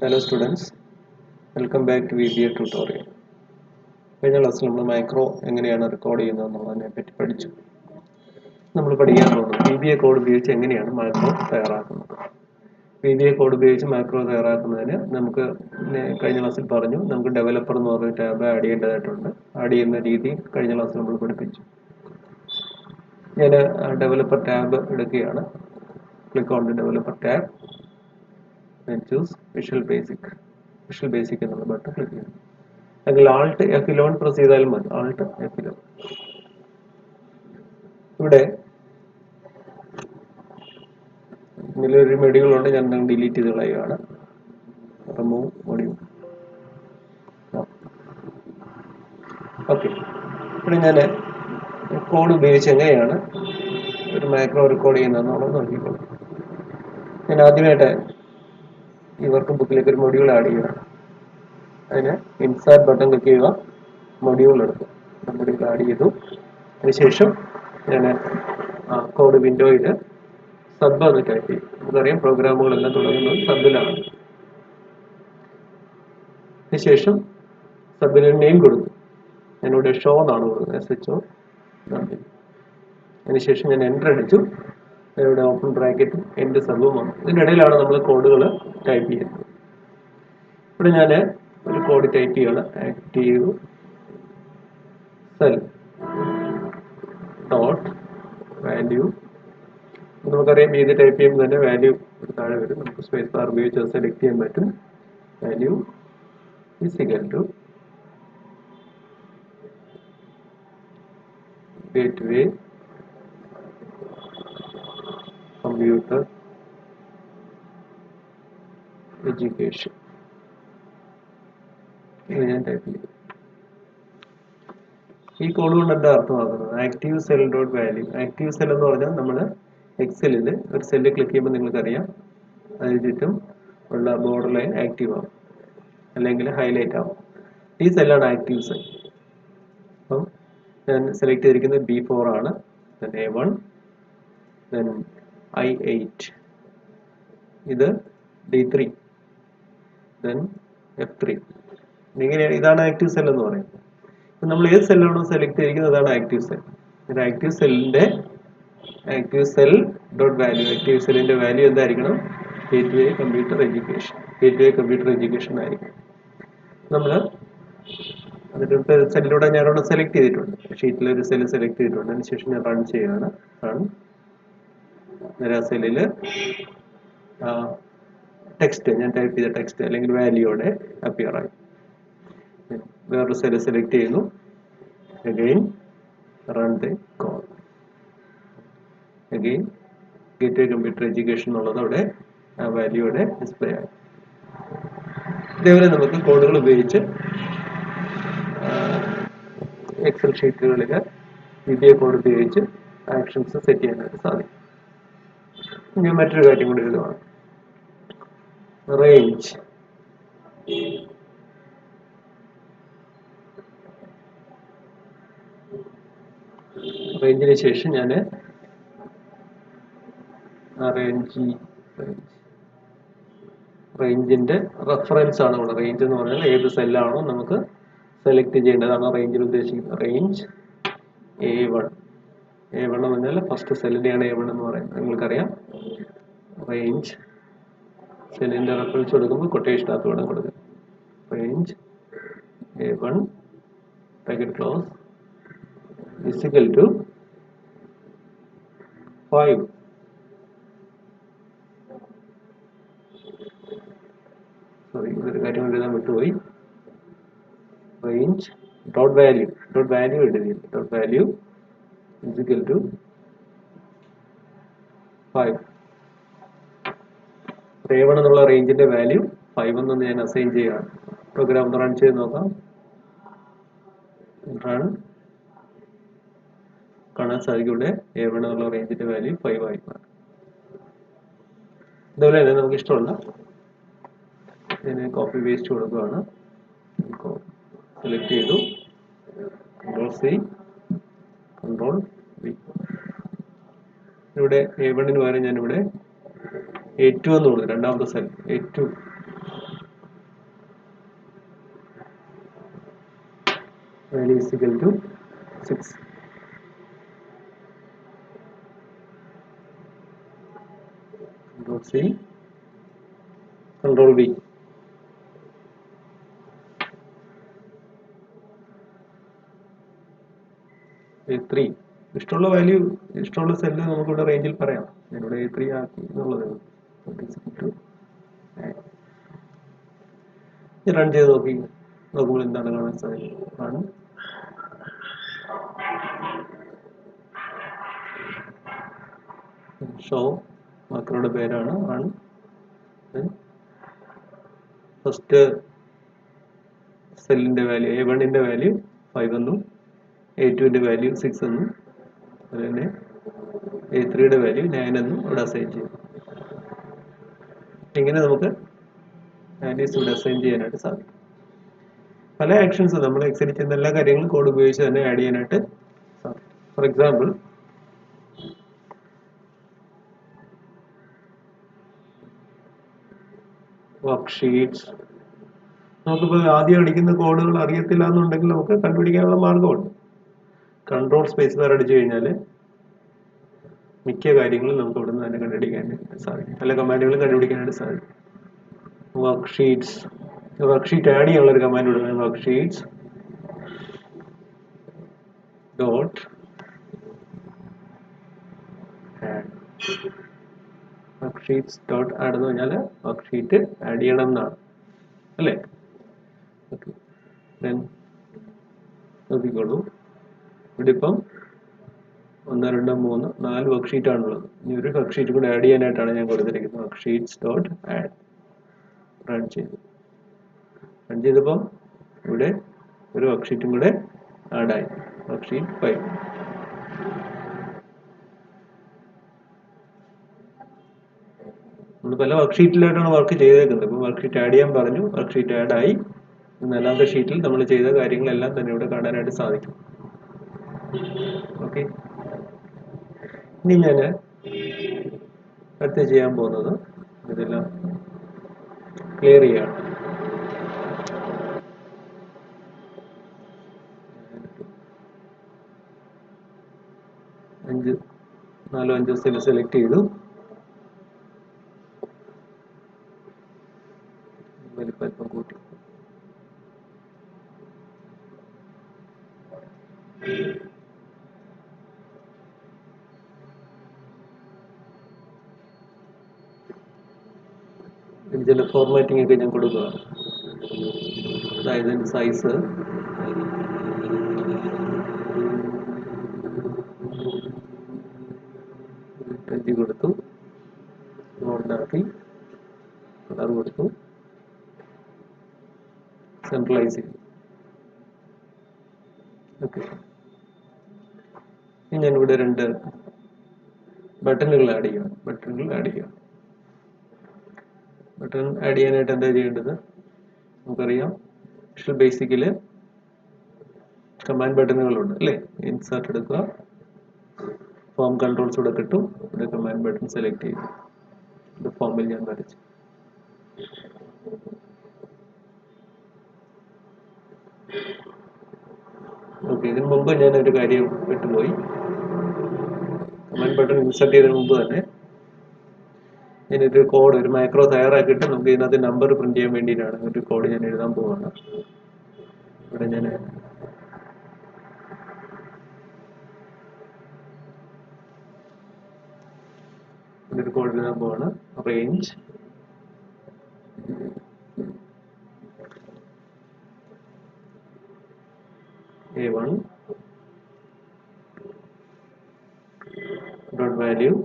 Hello students, welcome back to VBA tutorial. കഴിഞ്ഞ ക്ലാസ്സിൽ നമ്മൾ മൈക്രോ എങ്ങനെയാണ് റെക്കോർഡ് ചെയ്യുന്നത് എന്നുള്ളതിനെ പറ്റി പഠിച്ചു. നമ്മൾ പഠിക്കാൻ പോകുന്നത് VBA കോഡ് ഉപയോഗിച്ച് എങ്ങനെയാണ് മൈക്രോ തയ്യാറാക്കുന്നത്. VBA കോഡ് ഉപയോഗിച്ച് മൈക്രോ തയ്യാറാക്കുന്നതിന് നമുക്ക് കഴിഞ്ഞ ക്ലാസ്സിൽ പറഞ്ഞു നമുക്ക് ഡെവലപ്പർ എന്ന് പറഞ്ഞ ടാബ് ആഡ് ചെയ്യേണ്ടതായിട്ടുണ്ട്. ആഡ് ചെയ്യുന്ന രീതി കഴിഞ്ഞ ക്ലാസ്സിൽ നമ്മൾ പഠിപ്പിച്ചു. ഞാൻ ഡെവലപ്പർ ടാബ് എടുക്കുകയാണ്. Click on the developer tab and choose Visual Basic. Visual Basic എന്നുള്ള ബട്ടൺ ക്ലിക്ക് ചെയ്യണം. അല്ലെങ്കിൽ Alt F11 പ്രസ് ചെയ്താൽ മതി. Alt F11. ഇവിടെ ഇതിലൊരു മൊഡ്യൂൾ ഉണ്ട്, ഞാൻ ഡിലീറ്റ് ചെയ്ത് കളയുകയാണ്. Remove module. ഓക്കെ, ഇവിടെ ഞാൻ കോഡ് ഉപയോഗിച്ച് എങ്ങനെയാണ് ഒരു മൈക്രോ റെക്കോർഡ് ചെയ്യുന്നതെന്നുള്ളത് നോക്കിക്കോളാം. ഞാൻ ആദ്യമായിട്ട് ഈ വർക്ക് ബുക്കിലേക്ക് ഒരു മൊഡ്യൂൾ ആഡ് ചെയ്യുകയാണ്. അതിന് ഇൻസേർട്ട് ബട്ടൺ ക്ലിക്ക് ചെയ്യുക, മൊഡ്യൂൾ എടുക്കുക. മൊഡ്യൂൾ ആഡ് ചെയ്തു. അതിനുശേഷം ഞാൻ കോഡ് വിൻഡോയിൽ സബ് എന്ന് ടൈപ്പ് ചെയ്യും. നമുക്കറിയാം പ്രോഗ്രാമുകളെല്ലാം തുടങ്ങുന്നത് സബിലാണ്. അതിനുശേഷം സബിന് നെയിം കൊടുക്കും. ഞാനിവിടെ ഷോ എന്നാണ് കൊടുക്കുന്നത്, SHO. അതിനുശേഷം ഞാൻ എൻ്റർ അടിച്ചു. ഇവിടെ ഓപ്പൺ ബ്രാക്കറ്റും എൻഡ് സബും വന്നു. ഇതിനിടയിലാണ് നമ്മൾ കോഡുകൾ ടൈപ്പ് ചെയ്യുന്നത്. ഇവിടെ ഞാൻ ഒരു കോഡ് ടൈപ്പ് ചെയ്യണം. Active cell dot value. നമുക്കറിയാം ഇത് ടൈപ്പ് ചെയ്യുമ്പോൾ തന്നെ വാല്യൂ താഴെ വരും. നമുക്ക് സ്പേസ് ബാർ ഉപയോഗിച്ച് സെലക്ട് ചെയ്യാൻ പറ്റും. Value is equal to gateway computer education. ഇത് ഞാൻ ടൈപ്പ് ചെയ്തു. ഈ കോഡ് കൊണ്ട് എന്താ അർത്ഥമാക്കുന്നത്? Active cell dot value. Active cell എന്ന് പറഞ്ഞാൽ നമ്മൾ എക്സലിൽ ഒരു സെല്ല് ക്ലിക്ക് ചെയ്യുമ്പോൾ നിങ്ങൾക്കറിയാം അതിന് ചുറ്റും ഉള്ള ബോർഡർ ലൈൻ ആക്റ്റീവ് ആവും, അല്ലെങ്കിൽ ഹൈലൈറ്റ് ആവും. ഈ സെല്ലാണ് ആക്റ്റീവ് സെൽ. അപ്പം ഞാൻ സെലക്ട് ചെയ്തിരിക്കുന്നത് B4 ആണ്. then A1, then I8, ഇത് D3, then F3. ഇങ്ങനെയാണ്. ഇതാണ് ആക്റ്റീവ് സെൽ എന്ന് പറയുന്നത്. നമ്മൾ ഏത് സെല്ലാണോ സെലക്ട് ചെയ്തിരിക്കുന്നത് അതാണ് ആക്റ്റീവ് സെൽ. ആക്റ്റീവ് സെല്ലിന്റെ active cell dot value, active സെല്ലിന്റെ വാല്യൂ എന്തായിരിക്കണം? Gateway computer education. Gateway computer education ആയിരിക്കും. നമ്മൾ അതിൻ്റെ സെല്ലിലൂടെ ഞാനവിടെ സെലക്ട് ചെയ്തിട്ടുണ്ട്. ഷീറ്റിലൊരു സെല്ല് സെലക്ട് ചെയ്തിട്ടുണ്ട്. അതിനുശേഷം ഞാൻ റൺ ചെയ്യുകയാണ്. റൺ. ആ സെല്ലിൽ ടെക്സ്റ്റ്, ഞാൻ ടൈപ്പ് ചെയ്ത ടെക്സ്റ്റ് അല്ലെങ്കിൽ വാല്യൂയോടെ അപ്പിയർ ആയി. വേറൊരു സെല്ല് സെലക്ട് ചെയ്യുന്നു. Again run the code. Again gateway computer education എന്നുള്ളത് അവിടെ ആ വാല്യൂയോടെ ഡിസ്പ്ലേ ആയി. ഇതേപോലെ നമുക്ക് കോഡുകൾ ഉപയോഗിച്ച് എക്സൽ ഷീറ്റുകളിൽ VBA കോഡ് ഉപയോഗിച്ച് ആക്ഷൻസ് സെറ്റ് ചെയ്യാനായിട്ട് സാധിക്കും. ഇനി മറ്റൊരു കാര്യം കൂടി എഴുതുകയാണ്. റേഞ്ച്. റേഞ്ചിന് ശേഷം ഞാൻ റേഞ്ചിന്റെ റെഫറൻസ് ആണ് ഇവിടെ. റേഞ്ച് എന്ന് പറഞ്ഞാൽ ഏത് സെല്ലാണോ നമുക്ക് സെലക്ട് ചെയ്യേണ്ടതാണ് റേഞ്ചിൽ ഉദ്ദേശിക്കുന്നത്. Range A1. A1 എന്ന് പറഞ്ഞാൽ ഫസ്റ്റ് സെല്ലിനെയാണ് A1 എന്ന് പറയുന്നത്. നിങ്ങൾക്കറിയാം റേഞ്ച് സെല്ലിന്റെ റെഫറൻസ് കൊടുക്കുമ്പോൾ കൊട്ടേഷനകത്ത് വേണം കൊടുക്കുക. Range A1 bracket close is equal to 5. Sorry, ഇതൊരു കാര്യം എഴുതാൻ വിട്ടുപോയി. റേഞ്ച് ഡോട്ട് വാല്യൂ എഴുതിയില്ല. Dot value is equal to 5. A1 എന്നുള്ള റേഞ്ചിന്റെ വാല്യൂ 5 എന്ന് ഞാൻ അസൈൻ ചെയ്യുകയാണ്. പ്രോഗ്രാം റൺ ചെയ്ത് നോക്കാം. റൺ. കാണാൻ സാധിക്കും ഇവിടെ A1 എന്നുള്ള റേഞ്ചിന്റെ വാല്യൂ 5 ആയി മാറും. ഇതുപോലെ തന്നെ നമുക്ക് ഇഷ്ടമുള്ള കോപ്പി പേസ്റ്റ് കൊടുക്കുകയാണ്. സെലക്ട് ചെയ്തു. Ctrl+C, Ctrl+V. ഇവിടെ A1 ന് പകരം ഞാനിവിടെ A2 എന്ന് കൊടുത്തു. രണ്ടാമത്തെ cell A2. value is equal to 6. Control C, Control V. A3 ഇഷ്ടമുള്ള വാല്യൂ, ഇഷ്ടമുള്ള സെല്ല് നമുക്കിവിടെ റേഞ്ചിൽ പറയാം. ഞാനിവിടെ A3 ആക്കി എന്നുള്ളത്. റൺ ചെയ്ത് നോക്കുമ്പോൾ എന്താണ് കാണാൻ സാധിക്കുന്നത്? ഷോ മാക്രോയുടെ പേരാണ് ആണ്. ഫസ്റ്റ് സെല്ലിന്റെ വാല്യൂ A1ന്റെ വാല്യൂ 5 എന്നും A2ന്റെ വാല്യൂ 6 എന്നും അതുപോലെ A3യുടെ വാല്യൂ 9 എന്നും ഇവിടെ അസൈൻ ചെയ്യും. ഇങ്ങനെ നമുക്ക് വാല്യൂസ് ഇവിടെ അസൈൻ ചെയ്യാനായിട്ട് സാധിക്കും. പല ആക്ഷൻസ് നമ്മൾ എക്സലിൽ ചെയ്യുന്ന എല്ലാ കാര്യങ്ങളും കോഡ് ഉപയോഗിച്ച് തന്നെ ആഡ് ചെയ്യാനായിട്ട് സാധിക്കും. For example, worksheets. നമുക്കിപ്പോൾ ആദ്യം അടിക്കുന്ന കോഡുകൾ അറിയത്തില്ല എന്നുണ്ടെങ്കിൽ നമുക്ക് കണ്ടുപിടിക്കാനുള്ള മാർഗമുണ്ട്. കൺട്രോൾ സ്പേസ് ബാർ അടിച്ചു കഴിഞ്ഞാൽ മിക്ക കാര്യങ്ങളും നമുക്ക് ഇവിടെ നിന്ന് തന്നെ കണ്ടുപിടിക്കാനായിട്ട് സാധിക്കും. പല കമാൻഡുകളും കണ്ടുപിടിക്കാനായിട്ട് സാധിക്കും. വർക്ക്ഷീറ്റ്സ്, വർക്ക്ഷീറ്റ് ആഡ് ചെയ്യാനുള്ള ഒരു കമാൻഡ് കൊടുക്കുന്നത് worksheets dot worksheets dot add എന്ന് പറഞ്ഞാൽ വർക്ക്ഷീറ്റ് ആഡ് ചെയ്യണം എന്നാണ്, അല്ലേ? ഓക്കെ, നോക്കിക്കോളൂ. ഇവിടെ ഇപ്പം 1, 2, 3, 4 വർക്ക്ഷീറ്റ് ആണുള്ളത്. ഇനി ഒരു വർക്ക്ഷീറ്റ് കൂടെ ആഡ് ചെയ്യാനായിട്ടാണ് ഞാൻ കൊടുത്തിരിക്കുന്നത്. Worksheets dot add. റൺ ചെയ്തപ്പം ഇവിടെ ഒരു വർക്ക്ഷീറ്റും കൂടെ ആഡായി, വർക്ക്ഷീറ്റ് 5. നമ്മൾ പല വർക്ക്ഷീറ്റിലായിട്ടാണ് വർക്ക് ചെയ്തേക്കുന്നത്. ഇപ്പം വർക്ക്ഷീറ്റ് ആഡ് ചെയ്യാൻ പറഞ്ഞു, വർക്ക്ഷീറ്റ് ആഡ് ആയി. 4ാമത്തെ ഷീറ്റിൽ നമ്മൾ ചെയ്ത കാര്യങ്ങളെല്ലാം തന്നെ ഇവിടെ കാണാനായിട്ട് സാധിക്കും. ഓക്കെ, ഇനി ഞാൻ അടുത്ത് ചെയ്യാൻ പോകുന്നത് ഇതെല്ലാം ക്ലിയർ ചെയ്യാണ്. 4 5 സെല് സെലക്ട് ചെയ്തു. വലിപ്പം കൂട്ടി. ചില ഫോർമാറ്റിംഗ് ഒക്കെ ഞാൻ കൊടുക്കുക. അതായത് സൈസ് കൊടുത്തു, ഉണ്ടാക്കി, കളർ കൊടുത്തു, സെൻട്രലൈസ് ചെയ്തു. ഓക്കെ, ഇനി ഞാനിവിടെ 2 ബട്ടണുകൾ ആഡ് ചെയ്യുക. ബട്ടൺ ആഡ് ചെയ്യാനായിട്ട് എന്താ ചെയ്യേണ്ടത്? നമുക്കറിയാം, വിഷ്വൽ ബേസിക്കിൽ കമാൻഡ് ബട്ടണുകളുണ്ട്, അല്ലേ? ഇൻസേർട്ട് എടുക്കുക, ഫോം കൺട്രോൾസ് ഇവിടെ കിട്ടും. ഇവിടെ കമാൻഡ് ബട്ടൺ സെലക്ട് ചെയ്തു. ഇത് ഫോമിൽ ഞാൻ വരച്ചു. ഓക്കെ, ഇതിനു മുമ്പ് ഞാൻ ഒരു കാര്യം വിട്ടുപോയി. കമാൻഡ് ബട്ടൺ ഇൻസേർട്ട് ചെയ്തതിനു മുമ്പ് തന്നെ ഞാനൊരു കോഡ്, ഒരു മാക്രോ തയ്യാറാക്കിയിട്ട് നമുക്ക് ഇതിനകത്ത് നമ്പർ പ്രിന്റ് ചെയ്യാൻ വേണ്ടിയിട്ടാണ് ഒരു കോഡ് ഞാൻ എഴുതാൻ പോവാണ്. ഇവിടെ ഞാൻ ഒരു കോഡ് എഴുതാൻ പോവാണ്. Range A1 dot value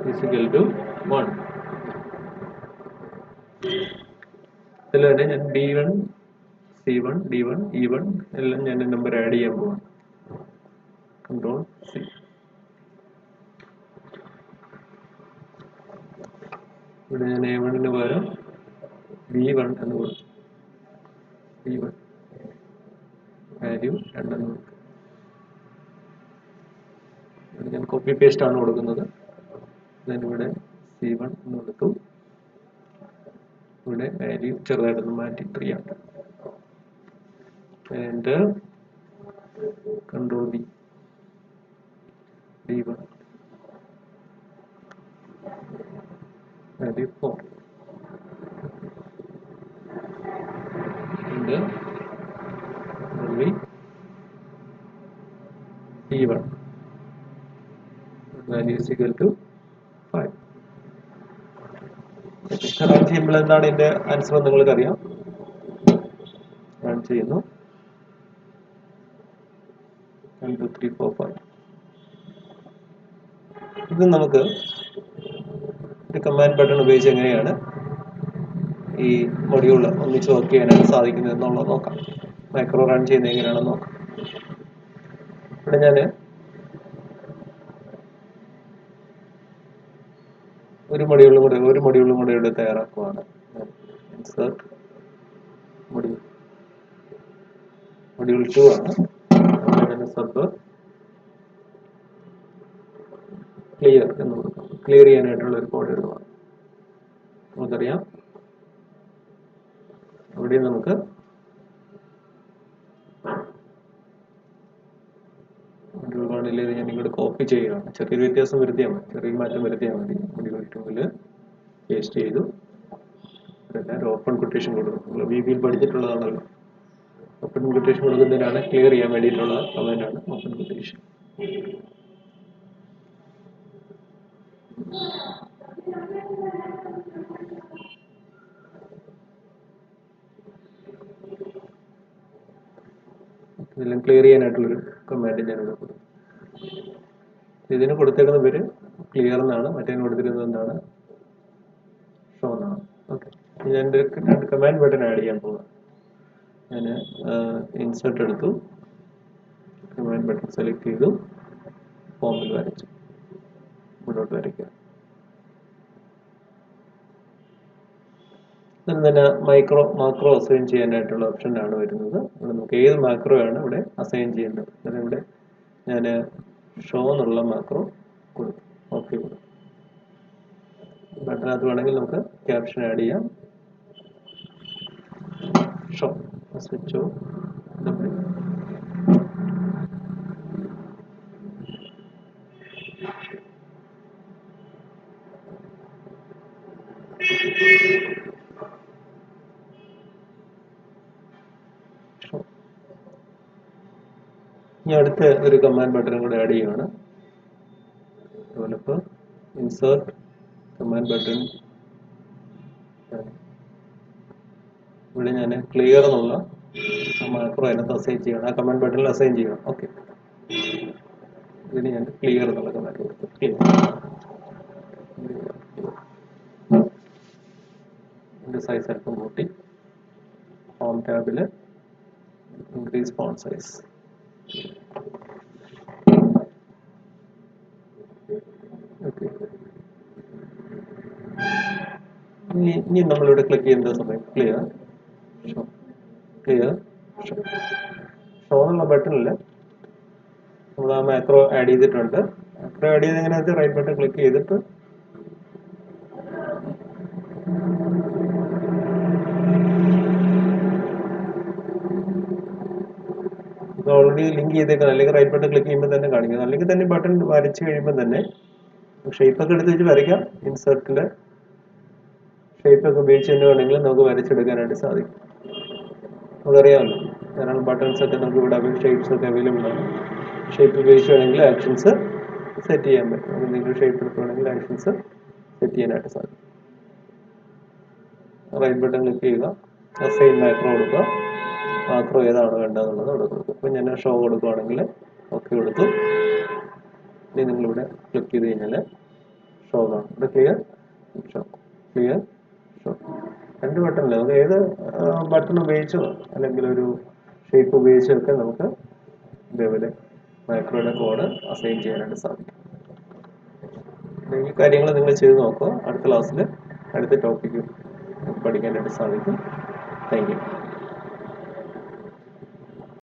is equal to 1. ഇതിൽ തന്നെ ഞാൻ B1, C1, D1, E1 എല്ലാം ഞാൻ നമ്പർ ആഡ് ചെയ്യാൻ പോവാണ്. Control C. ഇവിടെ ഞാൻ A1 പകരം B1 എന്ന് കൊടുത്തു. B1 വാല്യൂ 2 എന്ന് കൊടുത്തു. ഞാൻ കോപ്പി പേസ്റ്റ് ആണ് കൊടുക്കുന്നത്. ഞാനിവിടെ C1 എന്ന് കൊടുത്തു. ഇവിടെ വാല്യൂ ചെറുതായിട്ടൊന്ന് മാറ്റി 3 ആണ്. and control D, D1, value 4, and only D1, value is equal to 5. Run ചെയ്യുമ്പോൾ എന്താണ് ഇതിന്റെ ആൻസർ നിങ്ങൾക്ക് അറിയാം. റൺ ചെയ്യുന്നു 1 2 3 4 5. ഇത് നമുക്ക് ഒരു കമാൻഡ് ബട്ടൺ ഉപയോഗിച്ച് എങ്ങനെയാണ് ഈ മൊഡ്യൂൾ ഒന്നിച്ച് വർക്ക് ചെയ്യാനായിട്ട് സാധിക്കുന്നത് എന്നുള്ളത് നോക്കാം. മാക്രോ റൺ ചെയ്യുന്നത് എങ്ങനെയാണെന്ന് നോക്കാം. ഇവിടെ ഞാൻ ഒരു മൊഡ്യൂളും കൂടെ ഇവിടെ തയ്യാറാക്കുവാണ്. ഇൻസേർട്ട് മൊഡ്യൂൾ 2 ആണ്. സബ് ക്ലിയർ എന്ന് കൊടുക്കാം. ക്ലിയർ ചെയ്യാനായിട്ടുള്ള ഒരു കോഡ് എഴുതുവാണ്. നമുക്കറിയാം അവിടെ നമുക്ക് മൊഡ്യൂൾ 1 ഞാൻ ഇങ്ങോട്ട് കോപ്പി ചെയ്യുകയാണ്. ചെറിയൊരു വ്യത്യാസം വരുത്തിയാൽ മതി, ചെറിയ മാറ്റം വരുത്തിയാൽ മതി. മൊഡ്യൂൾ 2 പേസ്റ്റ് ചെയ്തു. ഓപ്പൺ കൊട്ടേഷൻ കൊടുക്കും. VBയിൽ പഠിച്ചിട്ടുള്ളതാണല്ലോ. ഓപ്പൺ കൊട്ടേഷൻ കൊടുക്കുന്നതിനാണ് ക്ലിയർ ചെയ്യാൻ വേണ്ടിയിട്ടുള്ള കമാൻഡാണ് ഓപ്പൺ കൊട്ടേഷൻ. ഇതെല്ലാം ക്ലിയർ ചെയ്യാനായിട്ടുള്ളൊരു കമാൻഡ് ഞാനിവിടെ കൊടുക്കും. ഇതിന് കൊടുത്തേക്കുന്ന പേര് ക്ലിയർ എന്നാണ്, മറ്റേതിന് കൊടുത്തിരുന്നത് എന്താണ്, ഷോ എന്നാണ്. ഓക്കെ, ഞാൻ രണ്ട് കമാൻഡ് ബട്ടൺ ആഡ് ചെയ്യാൻ പോകാം. ഞാൻ ഇൻസേർട്ട് എടുത്തു, കമാൻഡ് ബട്ടൺ സെലക്ട് ചെയ്തു, ഫോമിൽ വരച്ചു, മുന്നോട്ട് വരയ്ക്കുക. തന്നെ മാക്രോ അസൈൻ ചെയ്യാനായിട്ടുള്ള ഓപ്ഷനാണ് വരുന്നത്. ഇവിടെ നമുക്ക് ഏത് മാക്രോ ആണ് ഇവിടെ അസൈൻ ചെയ്യേണ്ടത്. ഇവിടെ ഞാൻ ഷോ എന്നുള്ള മാക്രോ കൊടുത്തു, ഓക്കെ കൊടുത്തു. ബട്ടനകത്ത് വേണമെങ്കിൽ നമുക്ക് ക്യാപ്ഷൻ ആഡ് ചെയ്യാം. Show switch off W. ഇനി അടുത്ത ഒരു കമാൻഡ് ബട്ടൺ കൂടെ ആഡ് ചെയ്യുകയാണ്. അതുപോലെ ഇപ്പോൾ ഇൻസേർട്ട് കമാൻഡ് ബട്ടൺ, ഇവിടെ ഞാൻ ക്ലിയർ എന്നുള്ള മാക്രോ അതിനകത്ത് അസൈൻ ചെയ്യണം. ആ കമാൻഡ് ബട്ടണിൽ അസൈൻ ചെയ്യണം. ഓക്കെ, ഇതിന് ഞാൻ ക്ലിയർ എന്നുള്ള കമാൻഡ് കൊടുത്തു. ക്ലിയർ സൈസ് അല്പം കൂട്ടി, ഹോം ടാബിൽ ഇൻക്രീസ് ഫോണ്ട് സൈസ്. ഓക്കെ, ഇനി നമ്മളിവിടെ ക്ലിക്ക് ചെയ്യുന്ന സമയം clear show, clear show, show എന്നുള്ള ബട്ടണിൽ നമ്മൾ ആ മാക്രോ ആഡ് ചെയ്തിട്ടുണ്ട്. മാക്രോ ആഡ് ചെയ്ത് എങ്ങനെയാണെന്ന് വെച്ചാൽ റൈറ്റ് ബട്ടൺ ക്ലിക്ക് ചെയ്തിട്ട് ഓൾറെഡി ലിങ്ക് ചെയ്തേക്കുന്നത്, അല്ലെങ്കിൽ റൈറ്റ് ബട്ടൺ ക്ലിക്ക് ചെയ്യുമ്പോൾ തന്നെ കാണിക്കുന്നത്, അല്ലെങ്കിൽ തന്നെ ബട്ടൺ വരച്ച് കഴിയുമ്പോൾ തന്നെ ഷേപ്പൊക്കെ എടുത്ത് വെച്ച് വരയ്ക്കാം. ഇൻസേർട്ടിന്റെ ഷേപ്പൊക്കെ ഉപയോഗിച്ച് തന്നെ വേണമെങ്കിൽ നമുക്ക് വരച്ചെടുക്കാനായിട്ട് സാധിക്കും. അതറിയാമല്ലോ, ധാരാളം ബട്ടൺസ് ഒക്കെ നമുക്ക് ഇവിടെ ഷേപ്സ് ഒക്കെ അവൈലബിൾ ആണ്. ഷേപ്പ് ഉപയോഗിച്ച് വേണമെങ്കിൽ ആക്ഷൻസ് സെറ്റ് ചെയ്യാൻ പറ്റും. എന്തെങ്കിലും ഷേപ്പ് എടുക്കുകയാണെങ്കിൽ ആക്ഷൻസ് സെറ്റ് ചെയ്യാനായിട്ട് സാധിക്കും. റൈറ്റ് ബട്ടൺ ക്ലിക്ക് ചെയ്യുക, അസൈൻ മാക്രോ കൊടുക്കുക, മാക്രോ ഏതാണ് വേണ്ടതെന്നുള്ളത് അവിടെ കൊടുക്കും. ഇപ്പം ഞാൻ ഷോ കൊടുക്കുകയാണെങ്കിൽ ഓക്കെ കൊടുത്തു. ഇനി നിങ്ങളിവിടെ ക്ലിക്ക് ചെയ്ത് കഴിഞ്ഞാൽ ഷോ കാണും. ഇവിടെ ക്ലിയർ ഷോ, ക്ലിയർ ഷോ. രണ്ട് ബട്ടണില്ല, നമുക്ക് ഏത് ബട്ടൺ ഉപയോഗിച്ചോ അല്ലെങ്കിൽ ഒരു ഷേപ്പ് ഉപയോഗിച്ചോ ഒക്കെ നമുക്ക് ഇതേപോലെ മാക്രോയുടെ കോഡ് അസൈൻ ചെയ്യാനായിട്ട് സാധിക്കും. ഈ കാര്യങ്ങൾ നിങ്ങൾ ചെയ്ത് നോക്കുക. അടുത്ത ക്ലാസ്സിൽ അടുത്ത ടോപ്പിക്ക് പഠിക്കാനായിട്ട് സാധിക്കും. Thank you.